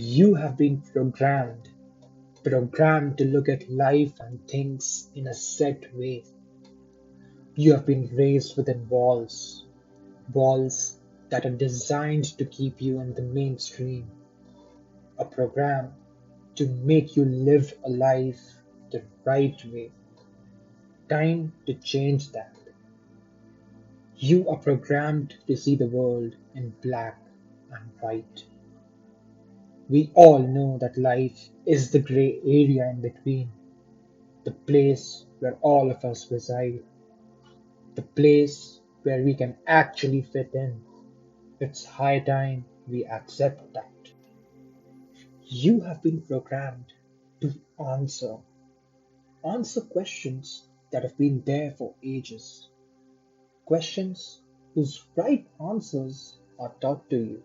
You have been programmed to look at life and things in a set way. You have been raised within walls that are designed to keep you in the mainstream, a program to make you live a life the right way. Time to change that. You are programmed to see the world in black and white. We all know that life is the gray area in between, the place where all of us reside, the place where we can actually fit in. It's high time we accept that. You have been programmed to answer questions that have been there for ages, questions whose right answers are taught to you.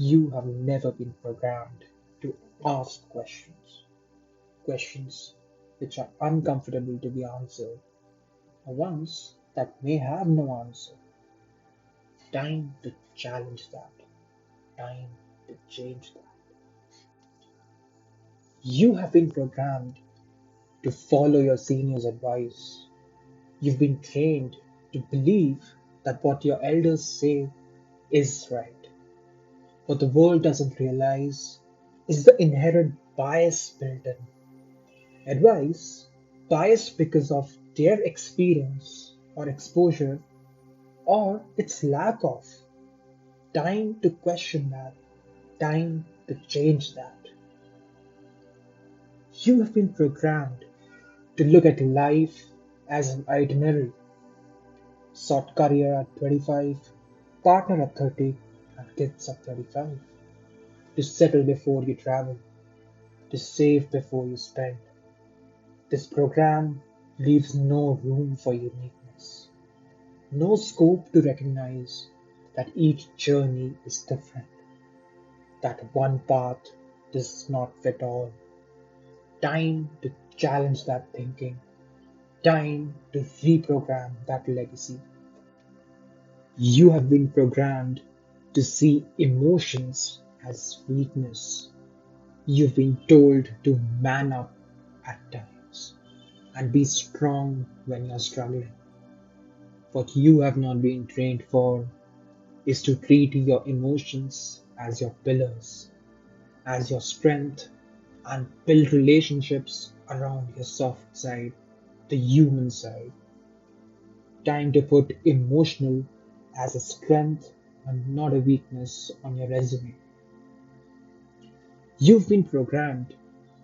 You have never been programmed to ask questions which are uncomfortable to be answered, or ones that may have no answer. Time to challenge that. Time to change that. You have been programmed to follow your seniors' advice. You've been trained to believe that what your elders say is right. What the world doesn't realize is the inherent bias built in. Advice biased because of their experience or exposure or its lack of. Time to question that. Time to change that. You have been programmed to look at life as an itinerary. Sort career at 25, partner at 30, and kids at 35. To settle before you travel, to save before you spend. This program leaves no room for uniqueness, no scope to recognize that each journey is different, that one path does not fit all. Time to challenge that thinking, time to reprogram that legacy. You have been programmed to see emotions as weakness. You've been told to man up at times and be strong when you're struggling. What you have not been trained for is to treat your emotions as your pillars, as your strength, and build relationships around your soft side, the human side. Time to put emotional as a strength and not a weakness on your resume. You've been programmed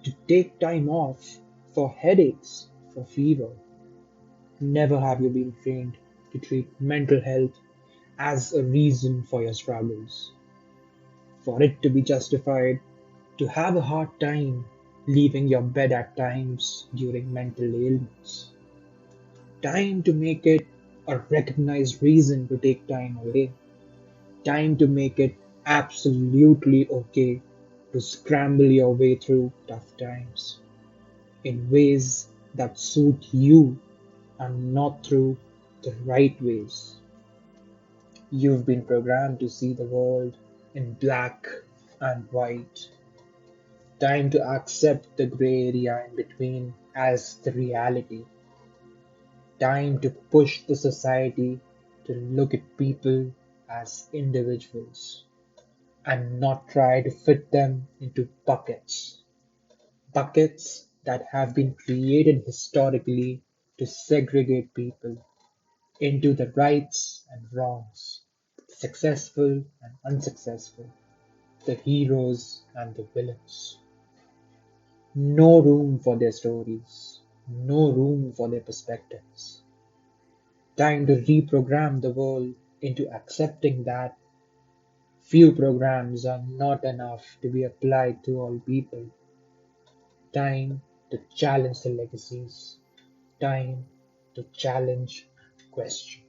to take time off for headaches, for fever. Never have you been trained to treat mental health as a reason for your struggles, for it to be justified to have a hard time leaving your bed at times during mental ailments. Time to make it a recognized reason to take time away. Time to make it absolutely okay to scramble your way through tough times in ways that suit you and not through the right ways. You've been programmed to see the world in black and white. Time to accept the gray area in between as the reality. Time to push the society to look at people as individuals and not try to fit them into buckets. Buckets that have been created historically to segregate people into the rights and wrongs, the successful and unsuccessful, the heroes and the villains. No room for their stories, no room for their perspectives. Time to reprogram the world into accepting that few programs are not enough to be applied to all people. Time to challenge the legacies. Time to challenge and question.